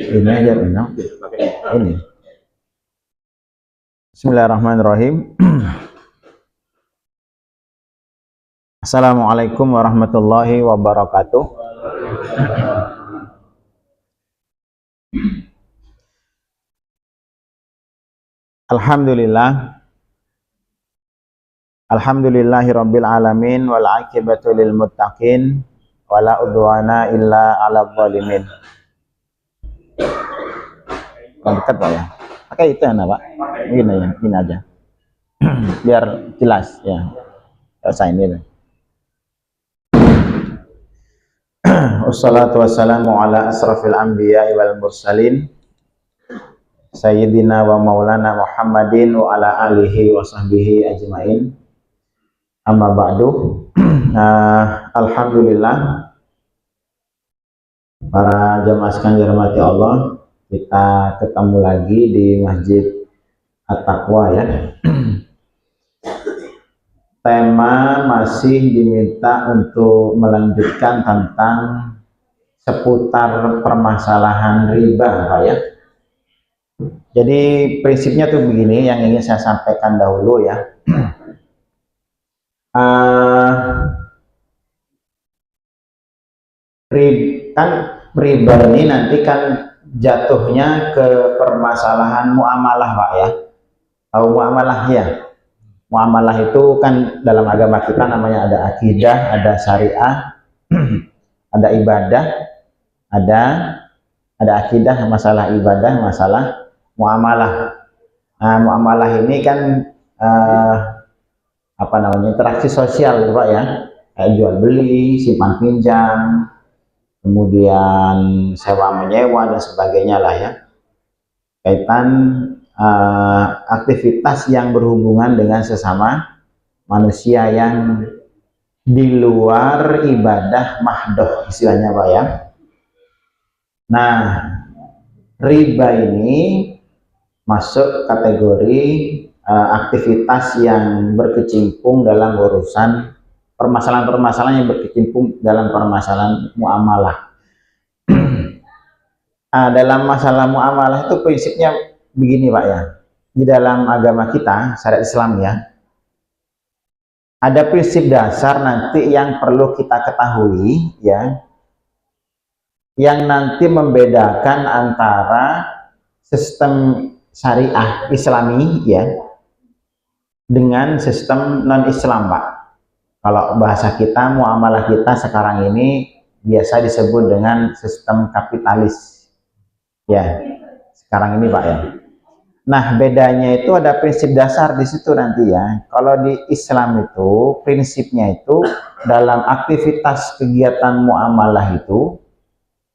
Ini aja ini. Bismillahirrahmanirrahim. Assalamualaikum warahmatullahi wabarakatuh. Alhamdulillah. Alhamdulillahirabbil alamin wal aqibatu lil muttaqin wala udwana illa 'alal zalimin. Dekat Pak ya. Pakai itu ya, Pak. Ini aja. Biar jelas ya. Saya ini. Wassalatu wassalamu ala asrafil anbiya'i wal mursalin Sayyidina wa maulana Muhammadin wa ala alihi wa sahbihi ajmain. Amma ba'du. Alhamdulillah, para jamaah sekalian dirahmati Allah, kita ketemu lagi di Masjid At-Taqwa ya. Tema masih diminta untuk melanjutkan tentang seputar permasalahan riba Pak ya. Jadi prinsipnya tuh begini yang ingin saya sampaikan dahulu ya. Kan riba ini nanti kan jatuhnya ke permasalahan muamalah Pak ya. Tahu muamalah ya? Muamalah itu kan dalam agama kita namanya ada akidah, ada syariah, ada ibadah, ada akidah, masalah ibadah, masalah muamalah. Nah, muamalah ini kan interaksi sosial Pak ya, kayak jual beli, simpan pinjam, kemudian sewa menyewa dan sebagainya lah ya, kaitan aktivitas yang berhubungan dengan sesama manusia yang di luar ibadah mahdoh istilahnya Pak ya. Nah, riba ini masuk kategori aktivitas yang berkecimpung dalam urusan permasalahan-permasalahan yang berkecimpung dalam permasalahan muamalah. Dalam masalah muamalah itu prinsipnya begini Pak ya, di dalam agama kita syariat Islam ya, ada prinsip dasar nanti yang perlu kita ketahui ya, yang nanti membedakan antara sistem syariah Islami ya dengan sistem non Islam Pak. Kalau bahasa kita, muamalah kita sekarang ini biasa disebut dengan sistem kapitalis ya sekarang ini Pak ya. Nah, bedanya itu ada prinsip dasar di situ nanti ya. Kalau di Islam itu prinsipnya itu dalam aktivitas kegiatan muamalah itu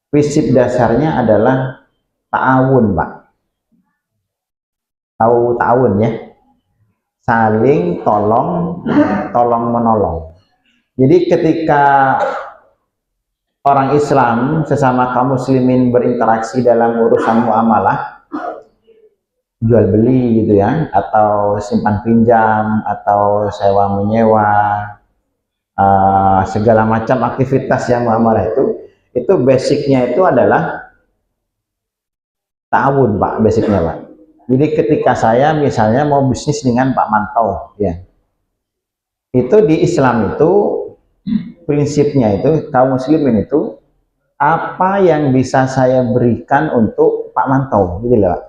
prinsip dasarnya adalah ta'awun Pak. Tahu ta'awun ya? Saling tolong menolong. Jadi ketika orang Islam sesama kaum muslimin berinteraksi dalam urusan muamalah, jual beli gitu ya, atau simpan pinjam, atau sewa menyewa, segala macam aktivitas yang muamalah itu basicnya itu adalah ta'awun Pak, basicnya Pak. Jadi ketika saya misalnya mau bisnis dengan Pak Mantau ya, itu di Islam itu prinsipnya itu kaum muslimin itu apa yang bisa saya berikan untuk Pak Mantau gitu loh Pak.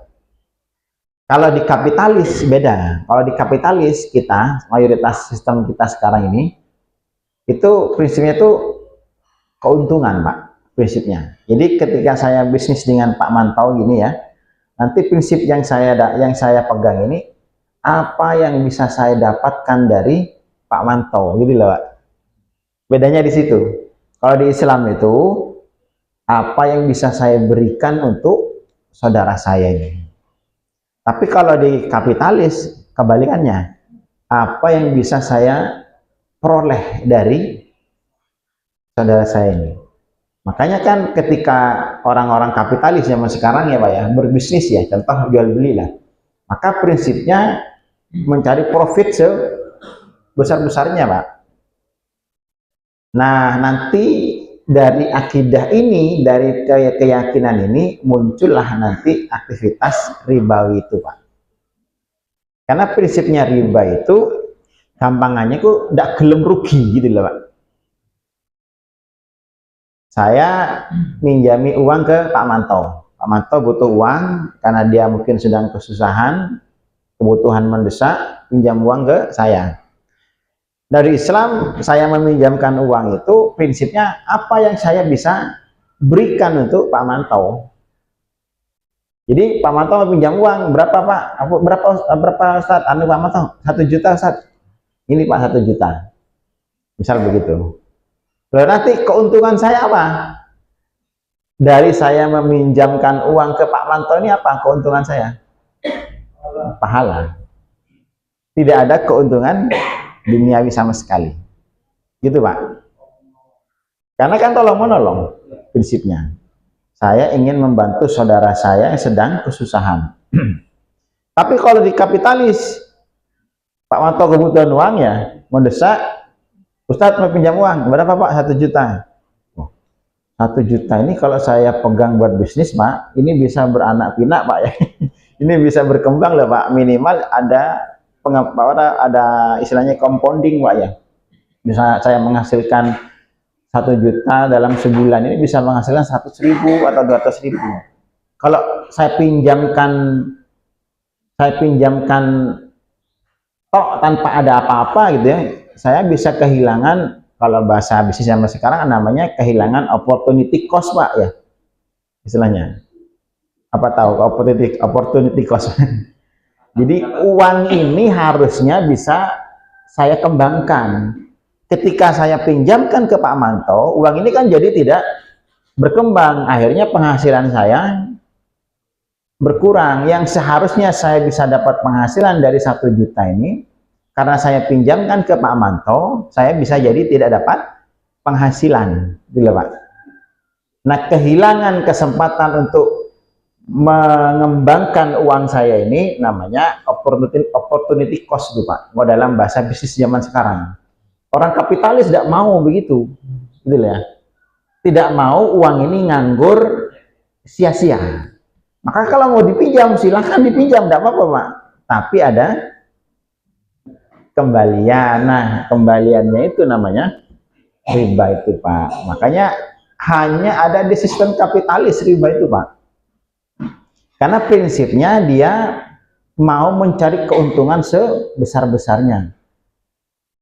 Kalau di kapitalis beda. Kalau di kapitalis kita, mayoritas sistem kita sekarang ini, itu prinsipnya itu keuntungan Pak, prinsipnya. Jadi ketika saya bisnis dengan Pak Mantau gini ya, nanti prinsip yang saya pegang ini, apa yang bisa saya dapatkan dari Pak Mantau gitu loh Pak. Bedanya di situ. Kalau di Islam itu, apa yang bisa saya berikan untuk saudara saya ini. Tapi kalau di kapitalis, kebalikannya. Apa yang bisa saya peroleh dari saudara saya ini. Makanya kan ketika orang-orang kapitalis zaman sekarang ya Pak ya, berbisnis ya, contoh jual beli lah. Maka prinsipnya mencari profit sebesar-besarnya Pak. Nah, nanti dari akidah ini, dari keyakinan ini muncullah nanti aktivitas ribawi itu Pak. Karena prinsipnya riba itu gampangannya kok tidak gelem rugi gitu loh Pak. Saya minjami uang ke Pak Manto. Pak Manto butuh uang karena dia mungkin sedang kesusahan, kebutuhan mendesak, pinjam uang ke saya. Dari Islam, saya meminjamkan uang itu prinsipnya apa yang saya bisa berikan untuk Pak Manto. Jadi Pak Manto pinjam uang berapa Pak? Berapa Ustaz? Anu Pak Manto 1 juta Ustaz. Ini Pak 1 juta. Misal begitu. Lalu nanti keuntungan saya apa? Dari saya meminjamkan uang ke Pak Manto ini apa keuntungan saya? Pahala. Tidak ada keuntungan duniawi sama sekali. Gitu Pak. Karena kan tolong menolong prinsipnya. Saya ingin membantu saudara saya yang sedang kesusahan. Tapi kalau di kapitalis, Pak Manto kebutuhan uang ya, mendesak, Ustadz mau pinjam uang, berapa Pak? 1 juta. 1 juta ini kalau saya pegang buat bisnis Pak, ini bisa beranak pinak Pak ya. Ini bisa berkembang loh Pak, minimal ada istilahnya compounding Pak ya. Bisa saya menghasilkan 1 juta dalam sebulan ini bisa menghasilkan 100.000 atau 200.000. Kalau saya pinjamkan tok tanpa ada apa-apa gitu ya, saya bisa kehilangan, kalau bahasa bisnis zaman sekarang namanya kehilangan opportunity cost Pak ya, istilahnya. Apa tahu opportunity cost? Jadi uang ini harusnya bisa saya kembangkan. Ketika saya pinjamkan ke Pak Manto, uang ini kan jadi tidak berkembang. Akhirnya penghasilan saya berkurang. Yang seharusnya saya bisa dapat penghasilan dari 1 juta ini, karena saya pinjamkan ke Pak Manto, saya bisa jadi tidak dapat penghasilan. Gitu Pak. Nah, kehilangan kesempatan untuk mengembangkan uang saya ini namanya opportunity cost itu Pak. Dalam bahasa bisnis zaman sekarang. Orang kapitalis tidak mau begitu, gitu ya. Tidak mau uang ini nganggur sia-sia. Maka kalau mau dipinjam, silahkan dipinjam, tidak apa-apa Pak. Tapi ada kembalian. Nah, kembaliannya itu namanya riba itu Pak. Makanya hanya ada di sistem kapitalis riba itu Pak. Karena prinsipnya dia mau mencari keuntungan sebesar-besarnya.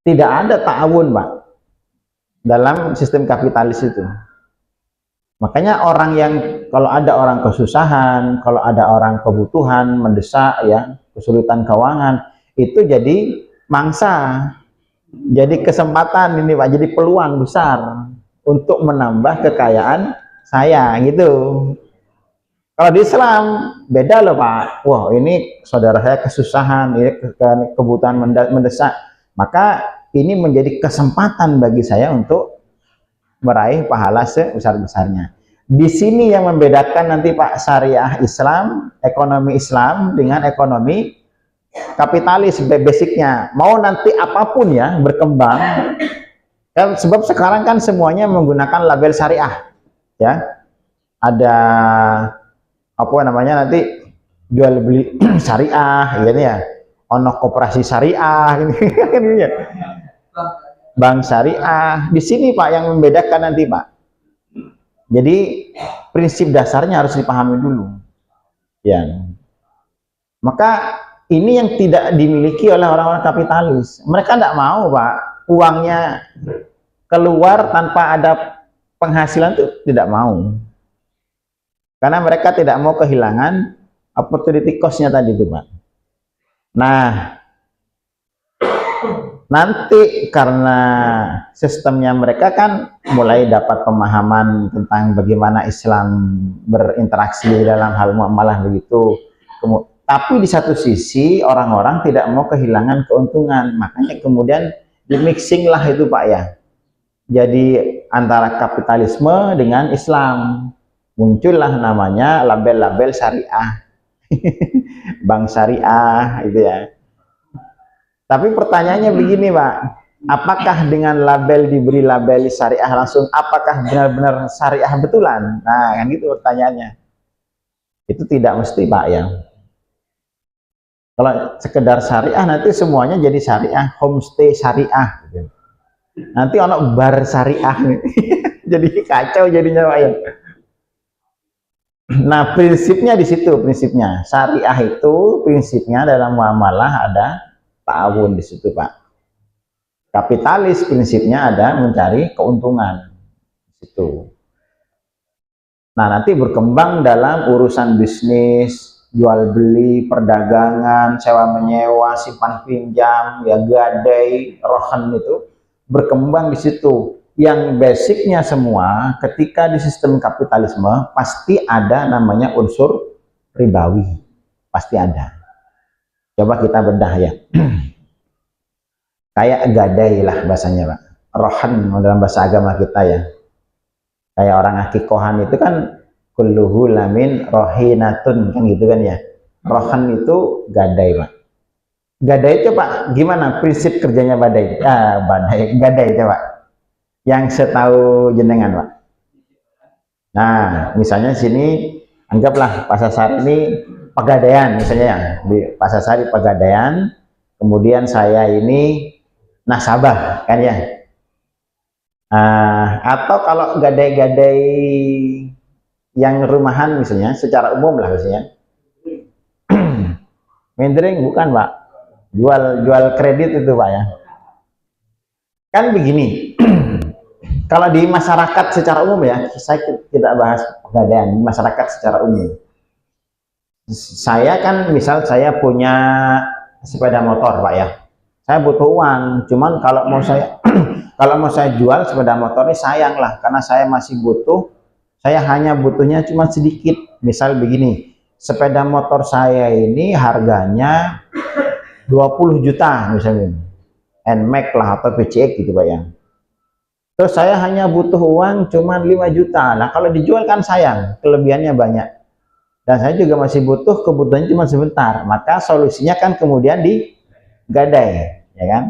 Tidak ada ta'awun Pak dalam sistem kapitalis itu. Makanya orang yang, kalau ada orang kesusahan, kalau ada orang kebutuhan mendesak ya, kesulitan keuangan, itu jadi mangsa, jadi kesempatan ini Pak, jadi peluang besar untuk menambah kekayaan saya gitu. Kalau di Islam beda loh Pak. Wah, ini saudara saya kesusahan, ini kebutuhan mendesak, maka ini menjadi kesempatan bagi saya untuk meraih pahala sebesar-besarnya. Di sini yang membedakan nanti Pak syariah Islam, ekonomi Islam dengan ekonomi kapitalis basicnya. Mau nanti apapun ya berkembang, kan sebab sekarang kan semuanya menggunakan label syariah, ya. Ada apa namanya nanti jual beli syariah, gitu ya. Ono koperasi syariah, gitu ya. Bank syariah. Di sini Pak yang membedakan nanti Pak. Jadi prinsip dasarnya harus dipahami dulu. Ya. Maka ini yang tidak dimiliki oleh orang-orang kapitalis. Mereka tidak mau Pak, uangnya keluar tanpa ada penghasilan, itu tidak mau. Karena mereka tidak mau kehilangan opportunity cost-nya tadi itu Pak. Nah, nanti karena sistemnya mereka kan mulai dapat pemahaman tentang bagaimana Islam berinteraksi dalam hal muamalah begitu. Tapi di satu sisi orang-orang tidak mau kehilangan keuntungan, makanya kemudian dimixing lah itu Pak ya. Jadi antara kapitalisme dengan Islam, muncullah namanya label-label syariah. Bank syariah itu ya. Tapi pertanyaannya begini Pak, Apakah dengan label diberi label syariah langsung, apakah benar-benar syariah betulan? Nah, kan gitu pertanyaannya. Itu tidak mesti Pak ya. Kalau sekedar syariah nanti semuanya jadi syariah, homestay syariah. Gitu. Nanti ono bar syariah, jadi kacau jadinya Pak ya. Nah prinsipnya di situ, prinsipnya syariah itu prinsipnya dalam muamalah ada ta'awun di situ Pak. Kapitalis prinsipnya ada mencari keuntungan itu. Nah nanti berkembang dalam urusan bisnis, jual beli, perdagangan, sewa menyewa, simpan pinjam, ya gadai, rohan itu berkembang di situ. Yang basicnya semua ketika di sistem kapitalisme pasti ada namanya unsur ribawi, pasti ada. Coba kita bedah ya. Kayak gadai lah bahasanya Pak, rohan dalam bahasa agama kita ya. Kayak orang akikohan itu kan kulluhu lamin rohinatun kan gitu kan ya. Rohan itu gadai Pak. Gadai itu Pak, gimana prinsip kerjanya badai? Gadai coba. Yang setahu jenengan Pak. Nah, misalnya sini anggaplah Pasar ini Pegadaian misalnya ya. Di Pasar Pegadaian, kemudian saya ini nasabah kan ya. Atau kalau gadai-gadai yang rumahan misalnya secara umum lah misalnya Mendering bukan Pak, jual kredit itu Pak ya. Kan begini, kalau di masyarakat secara umum ya, saya tidak bahas pegadaian, di masyarakat secara umum. Saya kan misal saya punya sepeda motor Pak ya, saya butuh uang, cuman kalau mau saya kalau mau saya jual sepeda motor ini sayang lah, karena saya masih butuh, saya hanya butuhnya cuma sedikit. Misal begini, sepeda motor saya ini harganya 20 juta misalnya, NMAX lah atau PCX gitu Pak ya. Terus saya hanya butuh uang cuma 5 juta. Nah kalau dijual kan sayang, kelebihannya banyak. Dan saya juga masih butuh, kebutuhannya cuma sebentar. Maka solusinya kan kemudian digadai, ya kan?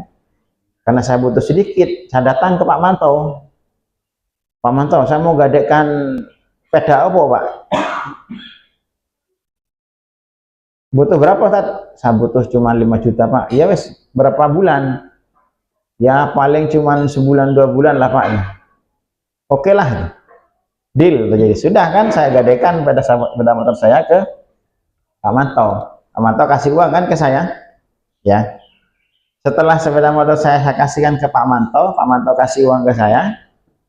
Karena saya butuh sedikit, saya datang ke Pak Manto. Pak Manto, saya mau gadaikan sepeda apa Pak? Butuh berapa Tat? Saya butuh cuma 5 juta Pak. Ya wes, berapa bulan? Ya paling cuma sebulan 2 bulan lah Pak. Oke lah, deal terjadi. Sudah kan saya gadaikan sepeda motor saya ke Pak Manto. Pak Manto kasih uang kan ke saya. Ya. Setelah sepeda motor saya kasihkan ke Pak Manto kasih uang ke saya.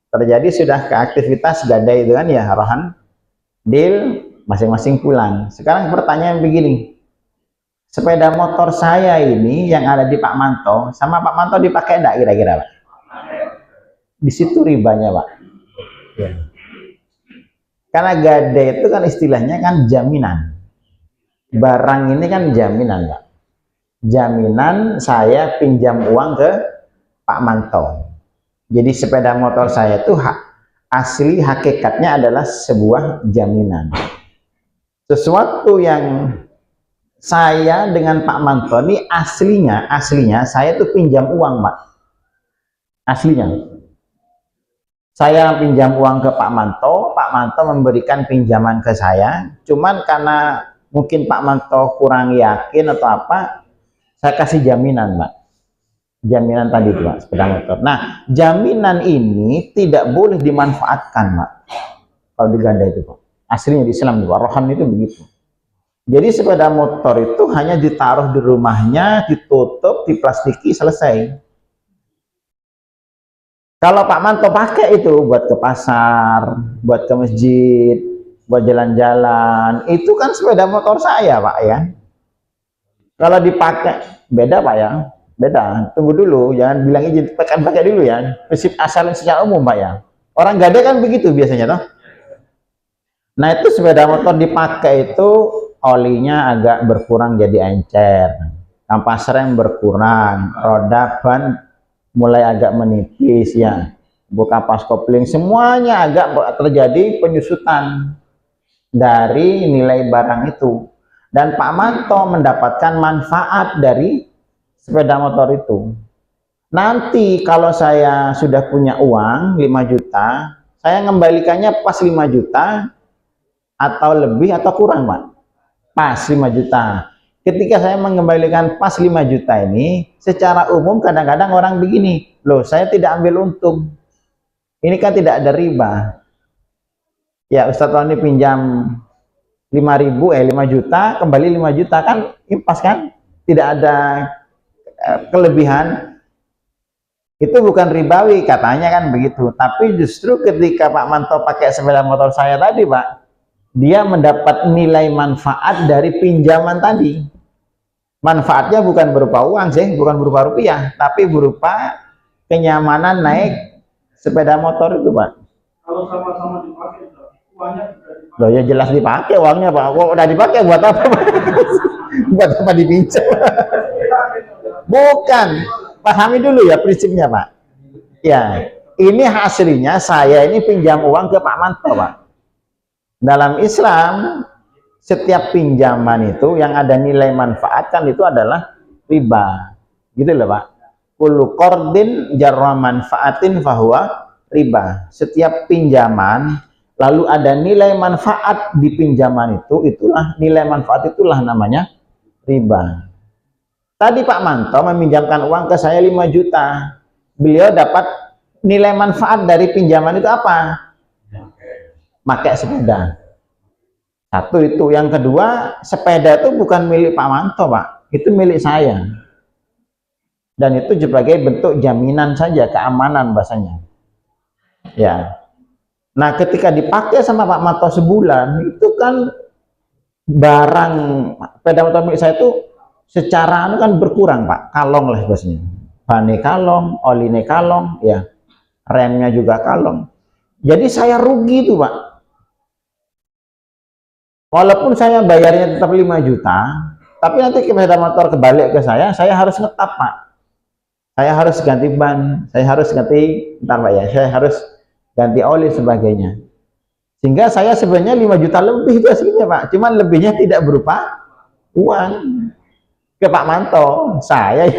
Terjadi sudah ke aktivitas gadai itu kan ya, rohan, deal, masing-masing pulang. Sekarang pertanyaan begini, sepeda motor saya ini yang ada di Pak Manto sama Pak Manto dipakai enggak kira-kira Pak? Di situ ribanya Pak ya. Karena gadai itu kan istilahnya kan jaminan, barang ini kan jaminan Pak, jaminan saya pinjam uang ke Pak Manto. Jadi sepeda motor saya itu asli hakikatnya adalah sebuah jaminan, sesuatu yang saya dengan Pak Manto ini aslinya saya itu pinjam uang Pak, aslinya saya pinjam uang ke Pak Manto memberikan pinjaman ke saya, cuman karena mungkin Pak Manto kurang yakin atau apa, saya kasih jaminan Pak, jaminan tadi itu Pak, sepeda motor. Nah jaminan ini tidak boleh dimanfaatkan Pak kalau digadai itu Pak, aslinya di Islam Pak, rohan itu begitu. Jadi sepeda motor itu hanya ditaruh di rumahnya, ditutup, diplastiki, selesai. Kalau Pak Manto pakai itu buat ke pasar, buat ke masjid, buat jalan-jalan, itu kan sepeda motor saya Pak ya. Kalau dipakai, beda Pak ya, beda. Tunggu dulu, jangan bilang izin, pakai dulu ya. Prinsip asalnya secara umum Pak ya. Orang gadai kan begitu biasanya toh. Nah itu sepeda motor dipakai itu olinya agak berkurang jadi encer, kampas rem berkurang, roda ban mulai agak menipis ya, buka pas kopling, semuanya agak terjadi penyusutan dari nilai barang itu, dan Pak Manto mendapatkan manfaat dari sepeda motor itu. Nanti kalau saya sudah punya uang 5 juta, saya mengembalikannya pas 5 juta atau lebih atau kurang, Pak? Pas 5 juta. Ketika saya mengembalikan pas 5 juta ini, secara umum kadang-kadang orang begini, loh saya tidak ambil untung. Ini kan tidak ada riba. Ya Ustadz Roni pinjam 5 juta, kembali 5 juta, kan impas kan? Tidak ada kelebihan. Itu bukan ribawi, katanya kan begitu. Tapi justru ketika Pak Manto pakai sepeda motor saya tadi, Pak, dia mendapat nilai manfaat dari pinjaman tadi. Manfaatnya bukan berupa uang sih, bukan berupa rupiah, tapi berupa kenyamanan naik sepeda motor itu, Pak. Kalau sama-sama dipakai, uangnya dipakai. Loh ya jelas dipakai uangnya, Pak. Kok udah dipakai buat apa, Pak? Buat apa dipinjam? Bukan. Pahami dulu ya prinsipnya, Pak. Ya, ini hasilnya saya ini pinjam uang ke Pak Manto, Pak. Dalam Islam, setiap pinjaman itu yang ada nilai manfaat kan itu adalah riba. Gitu loh, Pak. Kullu qardin jarra manfaatin fahuwa riba. Setiap pinjaman lalu ada nilai manfaat di pinjaman itu, itulah nilai manfaat, itulah namanya riba. Tadi Pak Manto meminjamkan uang ke saya 5 juta. Beliau dapat nilai manfaat dari pinjaman itu apa? Pakai sepeda. Satu itu. Yang kedua, sepeda itu bukan milik Pak Manto, Pak. Itu milik saya. Dan itu sebagai bentuk jaminan saja, keamanan bahasanya. Ya. Nah, ketika dipakai sama Pak Manto sebulan, itu kan barang sepeda motor milik saya itu secara kan berkurang, Pak. Kalong lah bahasanya. Bannya kalong, oline kalong, ya. Remnya juga kalong. Jadi saya rugi tuh, Pak. Walaupun saya bayarnya tetap 5 juta, tapi nanti sepeda motor kebalik ke saya harus ngetap, Pak. Saya harus ganti ban, saya harus ganti, bentar Pak ya, saya harus ganti oli sebagainya. Sehingga saya sebenarnya 5 juta lebih itu aslinya, Pak. Cuman lebihnya tidak berupa uang ke Pak Manto, saya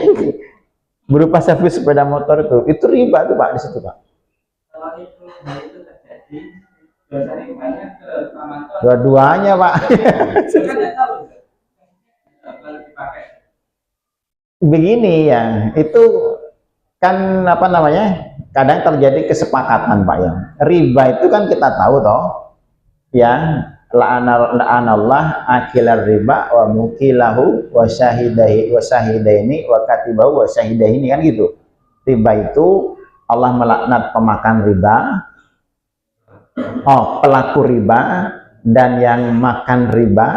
berupa servis sepeda motor itu riba tuh, Pak, di situ, Pak. Kalau itu terjadi, biasanya kemana ke Pak Manto? Dua-duanya, Pak. Begini ya, itu kan apa namanya? Kadang terjadi kesepakatan, Pak ya. Riba itu kan kita tahu toh, ya. La'anallah akilar riba wa mukilahu wa syahidaini wa katibahu wa syahidaini, kan gitu. Riba itu Allah melaknat pemakan riba, pelaku riba, dan yang makan riba,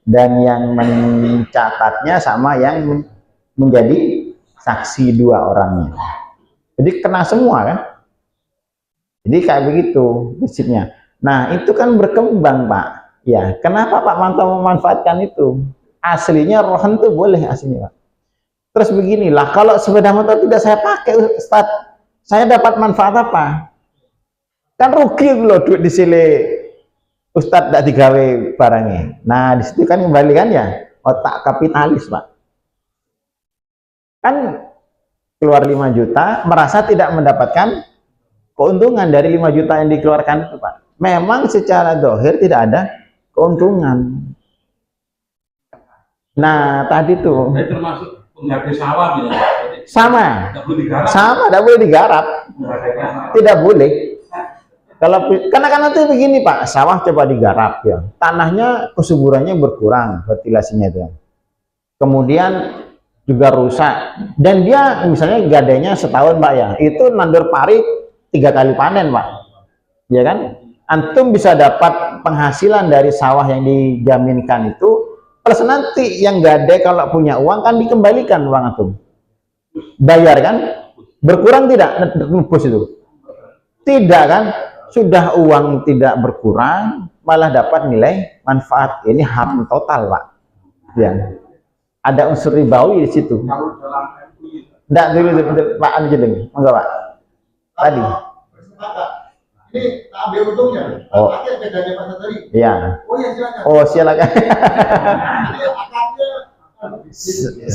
dan yang mencatatnya, sama yang menjadi saksi dua orangnya. Jadi kena semua kan. Jadi kayak begitu prinsipnya. Nah, itu kan berkembang, Pak. Ya, kenapa Pak Manto memanfaatkan itu? Aslinya rohan tuh boleh aslinya, Pak. Terus beginilah, kalau sepeda motor tidak saya pakai, Ustaz, saya dapat manfaat apa? Kan rugi loh duit di sini, Ustaz tidak digawe barangnya. Nah, di situ kan kembali kan ya, otak kapitalis, Pak. Kan keluar 5 juta, merasa tidak mendapatkan keuntungan dari 5 juta yang dikeluarkan itu, Pak. Memang secara dohir tidak ada keuntungan. Nah, tadi tuh termasuk penggarap sawah gitu. Sama, tidak boleh digarap. Tidak boleh. Kalau karena kan nanti begini, Pak, sawah coba digarap ya, tanahnya kesuburannya berkurang, fertilasinya itu. Kemudian juga rusak, dan dia misalnya gadainya setahun, Pak ya, itu nandur pari 3 kali panen, Pak, ya kan? Antum bisa dapat penghasilan dari sawah yang dijaminkan itu, plus nanti yang gadai kalau punya uang kan dikembalikan uang antum, bayar kan, berkurang tidak nebus itu? Tidak kan? Sudah uang tidak berkurang, malah dapat nilai manfaat. Ini haram total, Pak. Ya. Ada unsur ribawi di situ. Enggak, dulu Pak aja dulu. Enggak, Pak. Tadi. Ini ambil untungnya. Oh. Pakai bedanya Pak tadi. Iya. Oh ya silakan. Oh, silakan. Ini akadnya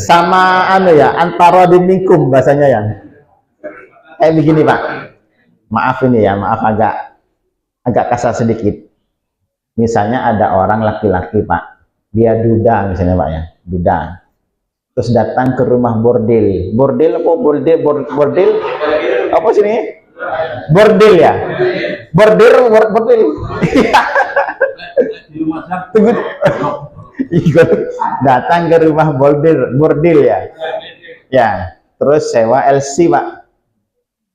sama anu ya, antara minkum bahasanya ya. Kayak begini Pak. Maaf ini ya, maaf agak kasar sedikit. Misalnya ada orang laki-laki Pak, dia duda misalnya Pak ya, duda. Terus datang ke rumah bordil. Bordil apa bordil? Apa sini? Bordil ya? Bordil. Tunggu. Datang ke rumah bordil ya. Ya, terus sewa LC Pak.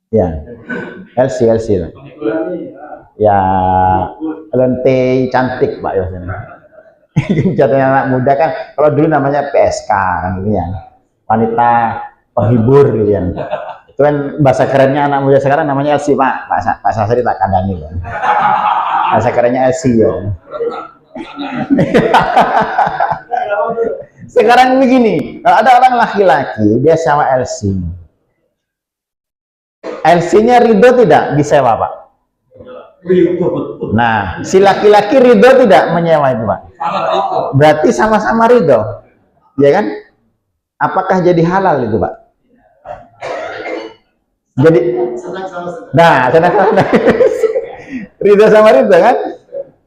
Ya. LC. Ya, lente cantik Pak ya. Jatuhnya anak muda kan, kalau dulu namanya PSK kan gitu ya, wanita penghibur gitu ya. Itu kan bahasa kerennya anak muda sekarang namanya LC Pak. Pak Sasri tak kandani ya. Bahasa kerennya LC ya. Sekarang begini, kalau ada orang laki-laki dia sewa LC. LC-nya ridho tidak disewa Pak? Nah, si laki-laki ridho tidak menyewa itu Pak? Berarti sama-sama ridho, ya kan? Apakah jadi halal itu Pak? Jadi, nah, ridho sama ridho kan?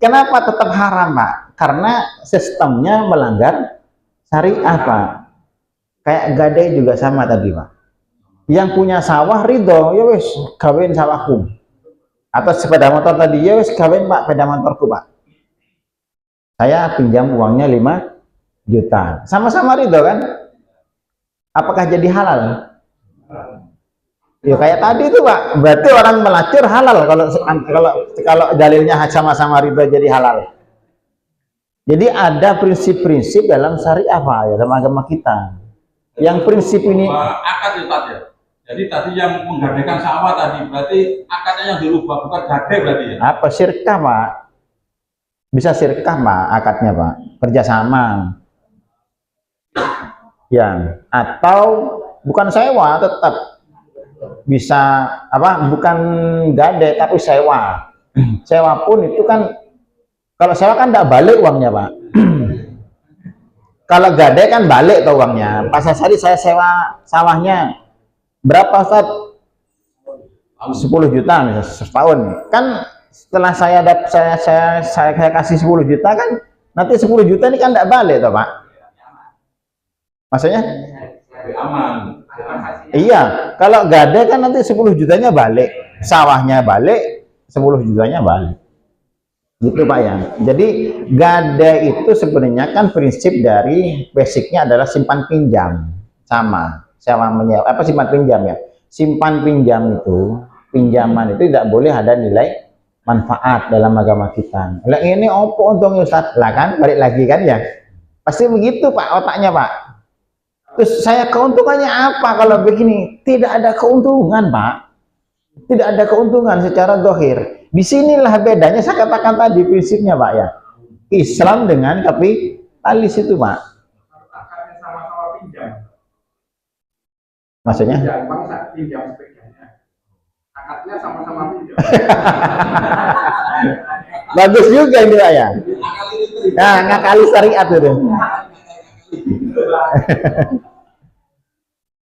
Kenapa tetap haram Pak? Karena sistemnya melanggar syariah Pak. Kayak gadai juga sama tadi Pak. Yang punya sawah ridho, ya wis kawin sawahku. Atau sepeda motor tadi, ya wis kawin Pak sepeda motorku Pak. Saya pinjam uangnya 5 juta. Sama-sama ridho kan? Apakah jadi halal? Ya kayak tadi itu Pak. Berarti orang melacur halal kalau dalilnya sama-sama ridho jadi halal. Jadi ada prinsip-prinsip dalam syariah Pak, ya, dalam agama kita. Yang prinsip ini akad itu tadi ya. Jadi tadi yang menggadaikan sawah tadi berarti akadnya yang dirubah, bukan gade berarti ya. apa sirkah Pak? Bisa sirkah Pak akadnya Pak, kerjasama. Ya, atau bukan sewa tetap bisa apa? Bukan gade tapi sewa. Sewa pun itu kan kalau sewa kan tidak balik uangnya Pak. Kalau gade kan balik tuh uangnya. Pas hari saya sewa sawahnya berapa Ustaz? 10 juta misalnya setahun. Kan setelah saya kasih 10 juta kan nanti 10 juta ini kan tidak balik toh Pak. Maksudnya? Aman. Iya, kalau gade kan nanti 10 jutanya balik, sawahnya balik, 10 jutanya balik. Gitu Pak ya. Jadi gade itu sebenarnya kan prinsip dari basicnya adalah simpan pinjam. Sama sewa menyewa apa simpan pinjam ya, simpan pinjam itu pinjaman itu tidak boleh ada nilai manfaat dalam agama kita. Lah ini opo untungnya Ustaz? Lah kan balik lagi kan ya, pasti begitu Pak otaknya Pak. Terus saya keuntungannya apa kalau begini? Tidak ada keuntungan Pak, tidak ada keuntungan secara zahir. Disinilah bedanya saya katakan tadi prinsipnya Pak ya, Islam dengan kapitalis itu Pak. Maksudnya? Pinjam sepedanya. Akadnya sama-sama pinjam. Bagus juga ini Pak ya. Nah, ngakali syariat itu.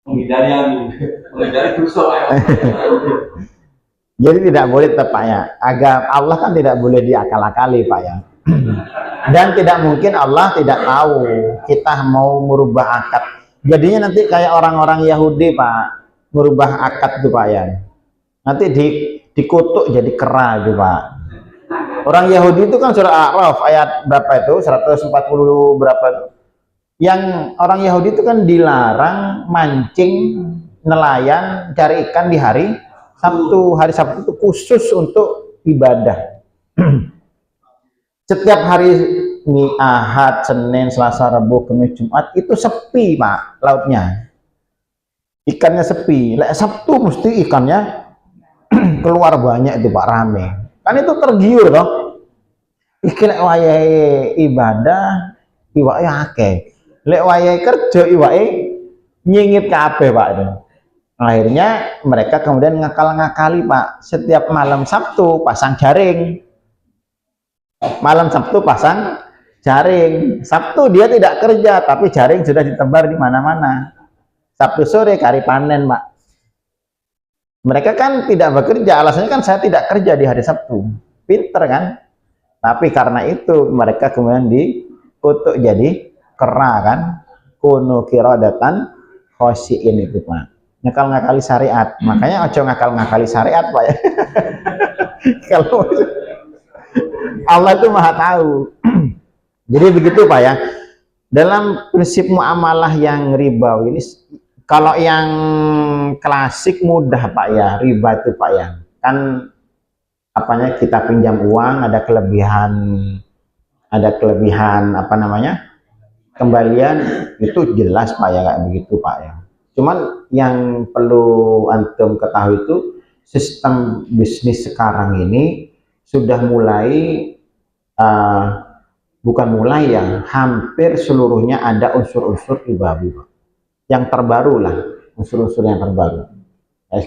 menghindari dosa ya. Jadi tidak boleh tepatnya. Agama Allah kan tidak boleh diakal-akali Pak ya. Dan tidak mungkin Allah tidak tahu kita mau merubah akad. Jadinya nanti kayak orang-orang Yahudi Pak, merubah akad itu Pak ya. Nanti dikutuk jadi kera itu Pak. Orang Yahudi itu kan surah A'raf ayat berapa itu? 140 berapa itu? Yang orang Yahudi itu kan dilarang mancing, nelayan, cari ikan di hari Sabtu. Hari Sabtu itu khusus untuk ibadah. Setiap hari ini Ahad, Senin, Selasa, Rabu, Kamis, Jumat itu sepi Pak lautnya, ikannya sepi. Sabtu mesti ikannya keluar banyak itu Pak, rame. Kan itu tergiur toh. Iki lek wayahe ibadah, iwake akeh. Lek wayahe kerja, iwake nyingit kabeh Pak itu. Akhirnya mereka kemudian ngakal-ngakali Pak. Setiap malam Sabtu pasang jaring. Malam Sabtu pasang jaring. Sabtu dia tidak kerja, tapi jaring sudah ditebar di mana-mana. Sabtu sore kari panen, Pak. Mereka kan tidak bekerja, alasannya kan saya tidak kerja di hari Sabtu. Pinter kan? Tapi karena itu mereka kemudian dikutuk jadi kera kan? Kuno kirodatan khosiin itu, Pak. Ngakal-ngakali syariat. Makanya ojo ngakal-ngakali syariat, Pak ya. Kalau Allah itu maha tahu. Jadi begitu, Pak ya. Dalam prinsip muamalah yang riba ini, kalau yang klasik mudah, Pak ya, riba itu, Pak ya. Kan apanya, kita pinjam uang ada kelebihan apa namanya? Kembalian, itu jelas, Pak ya, kayak begitu, Pak ya. Cuman yang perlu antum ketahui itu sistem bisnis sekarang ini sudah mulai bukan mulai ya, hampir seluruhnya ada unsur-unsur ribawi, Pak. Yang terbaru lah, unsur-unsur yang terbaru.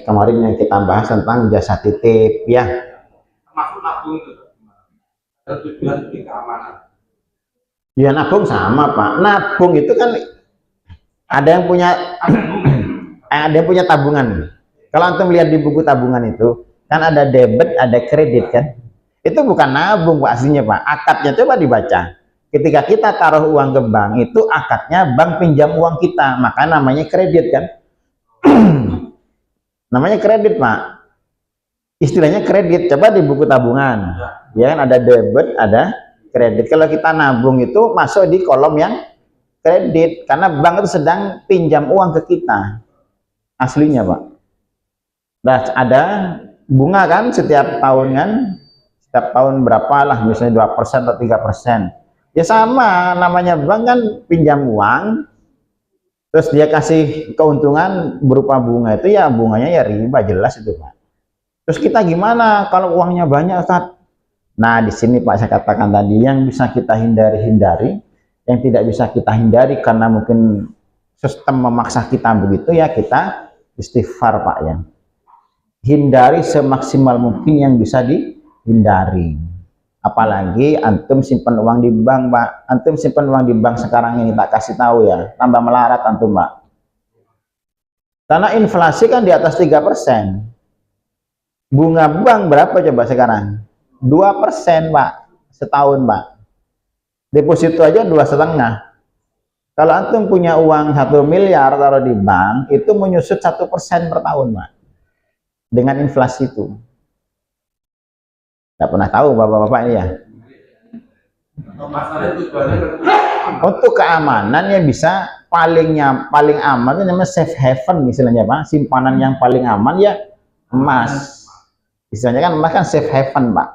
Kemarin yang kita bahas tentang jasa titip ya. Termasuk nabung itu. Ada tujuan di keamanan. Ya nabung sama, Pak. Nabung itu kan ada yang punya ada yang punya tabungan. Kalau antum lihat di buku tabungan itu kan ada debit, ada kredit kan. Itu bukan nabung, Pak, aslinya, Pak. Akadnya coba dibaca. Ketika kita taruh uang ke bank, itu akadnya bank pinjam uang kita, maka namanya kredit kan. Namanya kredit, Pak. Istilahnya kredit. Coba di buku tabungan. Ya kan ada debit, ada kredit. Kalau kita nabung itu masuk di kolom yang kredit, karena bank itu sedang pinjam uang ke kita. Aslinya, Pak. Nah, ada bunga kan setiap tahun kan. Setiap tahun berapa lah, misalnya 2% atau 3%. Ya sama, namanya bank kan pinjam uang, terus dia kasih keuntungan berupa bunga, itu ya bunganya ya riba, jelas itu, Pak. Terus kita gimana kalau uangnya banyak, Ustaz? Nah, di sini, Pak, saya katakan tadi, yang bisa kita hindari, yang tidak bisa kita hindari karena mungkin sistem memaksa kita begitu, ya kita istighfar, Pak ya. Hindari semaksimal mungkin yang bisa dihindari. Apalagi antum simpan uang di bank, Pak. Antum simpan uang di bank sekarang ini, tak kasih tahu ya, tambah melarat antum, Pak. Karena inflasi kan di atas 3%. Bunga bank berapa coba sekarang? 2%, Pak. Setahun, Pak. Deposito aja 2,5. Kalau antum punya uang 1 miliar taruh di bank, itu menyusut 1% per tahun, Pak. Dengan inflasi itu. Nggak pernah tahu bapak-bapak ini ya. Untuk keamanannya bisa paling aman itu namanya safe haven istilahnya, Pak. Simpanan yang paling aman ya emas. Istilahnya kan emas kan safe haven, Pak.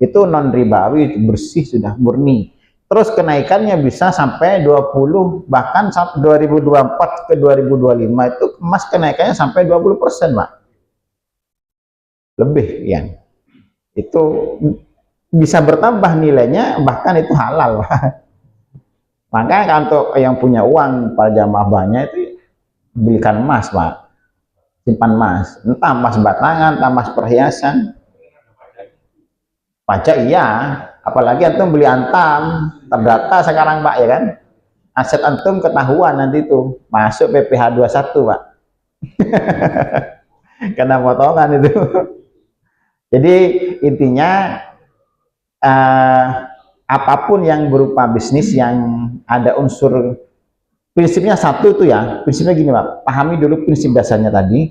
Itu non ribawi, bersih, sudah murni. Terus kenaikannya bisa sampai 20, bahkan 2024 ke 2025 itu emas kenaikannya sampai 20%, Pak. Lebih ya. Itu bisa bertambah nilainya, bahkan itu halal. Maka untuk yang punya uang para jamaah banyak itu belikan emas, Pak. Simpan emas, entah emas batangan, entah emas perhiasan. Pajak iya, apalagi antum beli antam, terdata sekarang, Pak ya kan. Aset antum ketahuan nanti itu, masuk PPh 21, Pak. Kena potongan itu. Jadi intinya apapun yang berupa bisnis yang ada unsur, prinsipnya satu itu ya, prinsipnya gini, Pak. Pahami dulu prinsip dasarnya tadi.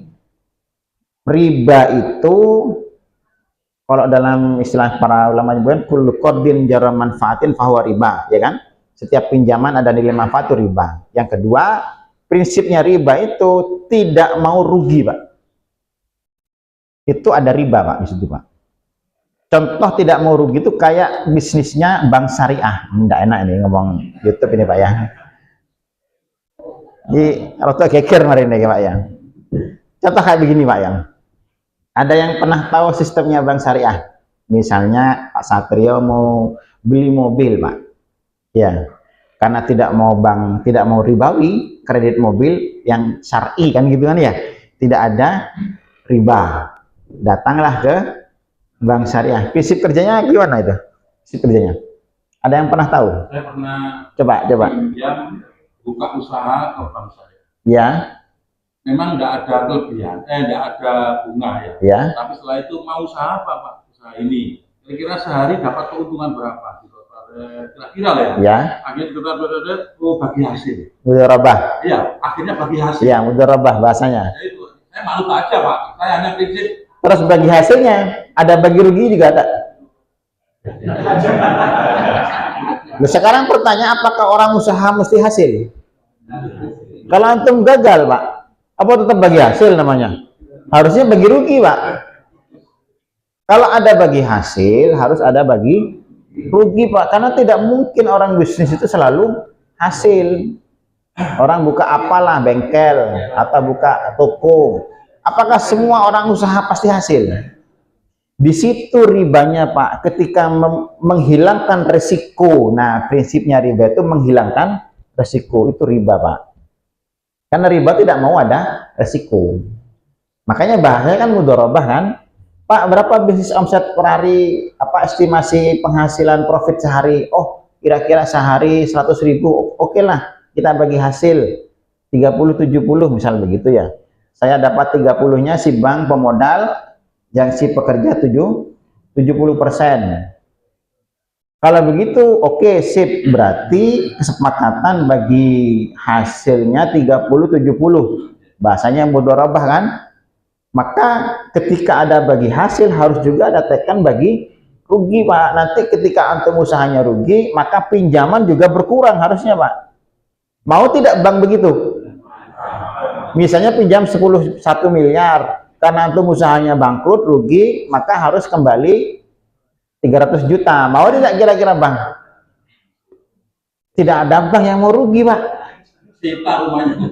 Riba itu kalau dalam istilah para ulama menyebutkan kullu qardin jarra manfaatin fahuwa riba, ya kan? Setiap pinjaman ada nilai manfaat itu riba. Yang kedua, prinsipnya riba itu tidak mau rugi, Pak. Itu ada riba, Pak, di situ, Pak. Contoh tidak mau rugi itu kayak bisnisnya bank syariah. Enggak enak ini ngomong YouTube ini, Pak ya. Jadi rada geger kemarin nih, Pak ya. Contoh kayak begini, Pak ya. Ada yang pernah tahu sistemnya bank syariah? Misalnya Pak Satrio mau beli mobil, Pak. Ya. Karena tidak mau ribawi, kredit mobil yang syar'i kan gitu kan ya. Tidak ada riba. Datanglah ke bank syariah. Prinsip kerjanya gimana itu? Prinsip kerjanya Ada yang pernah tahu? Saya pernah Coba. pinjam buka usaha ke bank saya. Ya, Memang nggak ada kelebihan, nggak ada bunga ya. ya. Tapi setelah itu mau usaha apa Pak? Usaha ini. Kira-kira sehari dapat keuntungan berapa? Kira-kira lah ya. Ya. Akhirnya kita bagi hasil. Mudharabah. Iya, akhirnya bagi hasil. Ya, mudharabah bahasanya. Ya, itu. Saya malu aja Pak. Saya hanya prinsip. Terus bagi hasilnya, ada bagi rugi juga ada. Loh, sekarang pertanyaan, apakah orang usaha mesti hasil? Kalau antum gagal, Pak, apa tetap bagi hasil namanya? Harusnya bagi rugi, Pak. Kalau ada bagi hasil, harus ada bagi rugi, Pak. Karena tidak mungkin orang bisnis itu selalu hasil. Orang buka apalah, bengkel, atau buka toko. Apakah semua orang usaha pasti hasil? Di situ ribanya, Pak, ketika menghilangkan resiko. Nah, prinsipnya riba itu menghilangkan resiko, itu riba, Pak. Karena riba tidak mau ada resiko. Makanya bahasanya kan mudharabah kan. Pak, berapa bisnis omset per hari? Apa estimasi penghasilan profit sehari? Oh, kira-kira sehari 100.000. Oke lah, kita bagi hasil 30-70 misal begitu ya. Saya dapat 30-nya si bank pemodal, yang si pekerja 70%. Kalau begitu, oke, sip. Berarti kesepakatan bagi hasilnya 30-70. Bahasanya mudharabah kan? Maka ketika ada bagi hasil, harus juga ada tekan bagi rugi, Pak. Nanti ketika antum usahanya rugi, maka pinjaman juga berkurang harusnya, Pak. Mau tidak bank begitu? Misalnya pinjam 1 miliar. Karena antum usahanya bangkrut, rugi, maka harus kembali 300 juta. Mau tidak kira-kira bang? Tidak ada bank yang mau rugi, Pak. Sita rumahnya.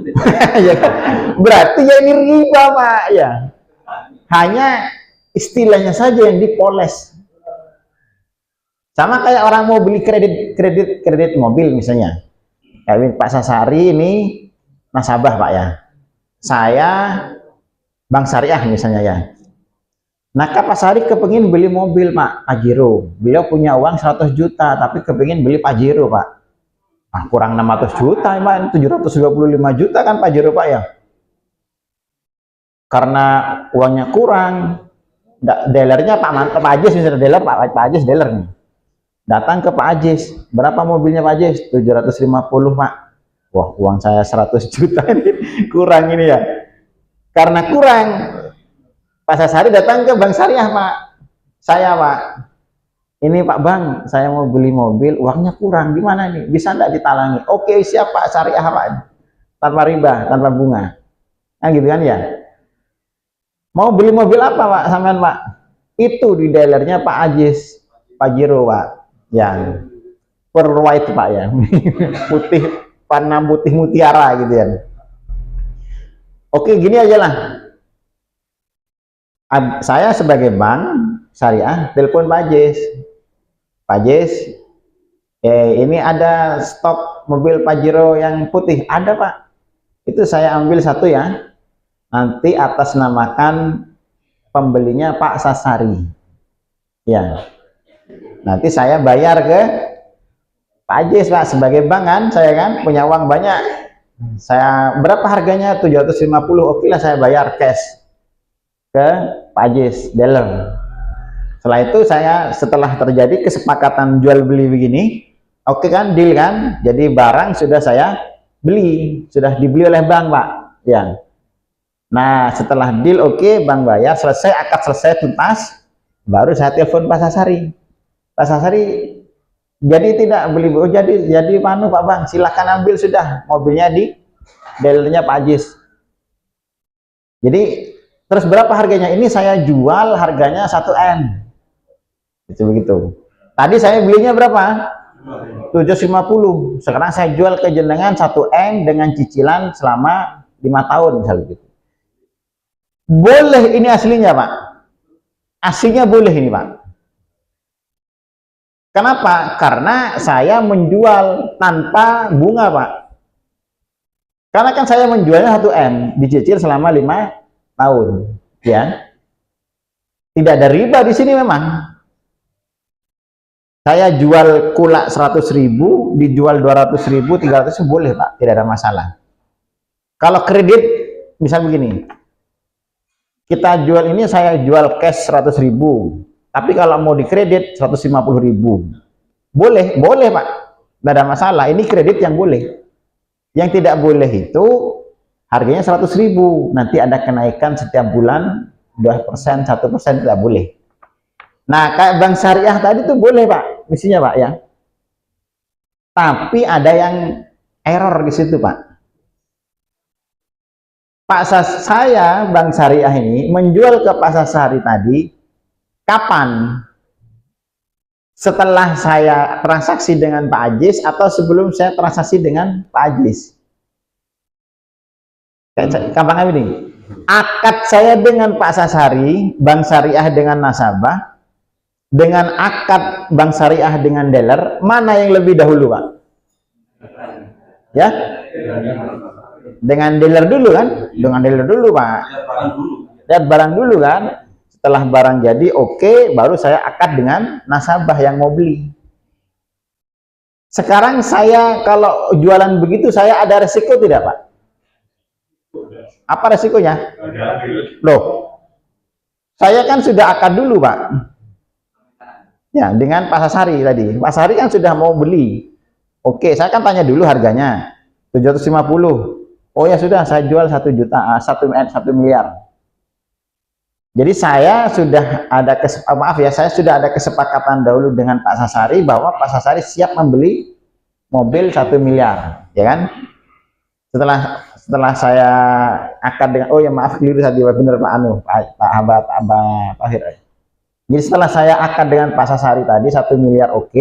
Ya kan? Berarti ya ini riba, Pak. Ya. Hanya istilahnya saja yang dipoles. Sama kayak orang mau beli kredit mobil misalnya. Kayak Pak Sasari ini nasabah, Pak ya. Saya Bank Syariah misalnya ya. Nah, Pak Sari kepengin beli mobil, Pak, Pajero. Beliau punya uang 100 juta, tapi kepengin beli Pajero, Pak. Ah, kurang 600 juta, Pak. 725 juta kan Pajero, Pak ya. Karena uangnya kurang, dealernya Pak Ajis, misalnya dealer, Pak Ajis dealer nih. Datang ke Pak Ajis, berapa mobilnya Pak Ajis? 750, Pak. Wah, uang saya 100 juta ini kurang ini ya. Karena kurang, Pak Sasari datang ke Bank Syariah, Pak. Saya, Pak, ini Pak Bang, saya mau beli mobil, uangnya kurang, gimana nih? Bisa enggak ditalangi? Oke, siap Pak Syariah, Pak. Tanpa riba, tanpa bunga. Nah, gitu kan ya. Mau beli mobil apa, Pak, sampean, Pak? Itu di dealernya Pak Ajis, Pajero, Pak. Yang pearl white, Pak ya. Putih, warna putih mutiara gitu ya. Oke, gini aja lah. Saya sebagai bank syariah telepon Pak Ajis. Pak Ajis, ini ada stok mobil Pajero yang putih. Ada, Pak. Itu saya ambil satu ya. Nanti atas namakan pembelinya Pak Sasari. Ya. Nanti saya bayar ke Pak Ajis, Pak, sebagai bank kan, saya kan punya uang banyak. Saya berapa harganya? 750. Oke lah, saya bayar cash ke Pak Ajis dealer. Setelah itu setelah terjadi kesepakatan jual beli begini, oke kan, deal kan, jadi barang sudah saya beli, sudah dibeli oleh bank, Pak ya. Nah, setelah deal oke, bank bayar, selesai, akad selesai tuntas, baru saya telepon Pak Sasari. Pak Sasari, jadi tidak beli, oh jadi manu Pak Bang, silahkan ambil sudah mobilnya di dealernya Pak Ajis. Jadi terus berapa harganya? Ini saya jual harganya 1M. Itu begitu. Tadi saya belinya berapa? 750. Sekarang saya jual ke jenengan 1M dengan cicilan selama 5 tahun misalnya gitu. Boleh ini aslinya, Pak. Aslinya boleh ini, Pak. Kenapa? Karena saya menjual tanpa bunga, Pak. Karena kan saya menjualnya 1M, dicicil selama 5 tahun, ya. Tidak ada riba di sini memang. Saya jual kulak 100.000, dijual 200.000, 300.000 boleh Pak, tidak ada masalah. Kalau kredit, misal begini, kita jual ini, saya jual cash 100.000, tapi kalau mau dikredit 150.000, boleh Pak, tidak ada masalah. Ini kredit yang boleh. Yang tidak boleh itu harganya 100.000, nanti ada kenaikan setiap bulan 2%, 1% tidak boleh. Nah, kayak bank syariah tadi tuh boleh Pak, mestinya Pak ya. Tapi ada yang error di situ Pak. Saya bank syariah ini menjual ke Pak Sasari tadi kapan? Setelah saya transaksi dengan Pak Ajis atau sebelum saya transaksi dengan Pak Ajis? Kapan ini? Akad saya dengan Pak Sasari, bank syariah dengan nasabah, dengan akad bank syariah dengan dealer, mana yang lebih dahulu Pak? Ya? Dengan dealer dulu kan? Dengan dealer dulu Pak. Lihat barang dulu kan? Setelah barang jadi oke, baru saya akad dengan nasabah yang mau beli. Sekarang saya kalau jualan begitu, saya ada resiko tidak Pak? Apa resikonya? Loh, saya kan sudah akad dulu Pak. Ya, dengan Pak Sasari tadi. Pak Sasari kan sudah mau beli. Oke, saya kan tanya dulu harganya. 750. Oh ya sudah, saya jual 1 juta, 1 miliar. Jadi saya sudah ada saya sudah ada kesepakatan dahulu dengan Pak Sasari bahwa Pak Sasari siap membeli mobil 1 miliar, ya kan? Setelah saya akad dengan, oh ya maaf keliru tadi, benar Pak Pak Abah Tahir. Jadi setelah saya akad dengan Pak Sasari tadi 1 miliar oke,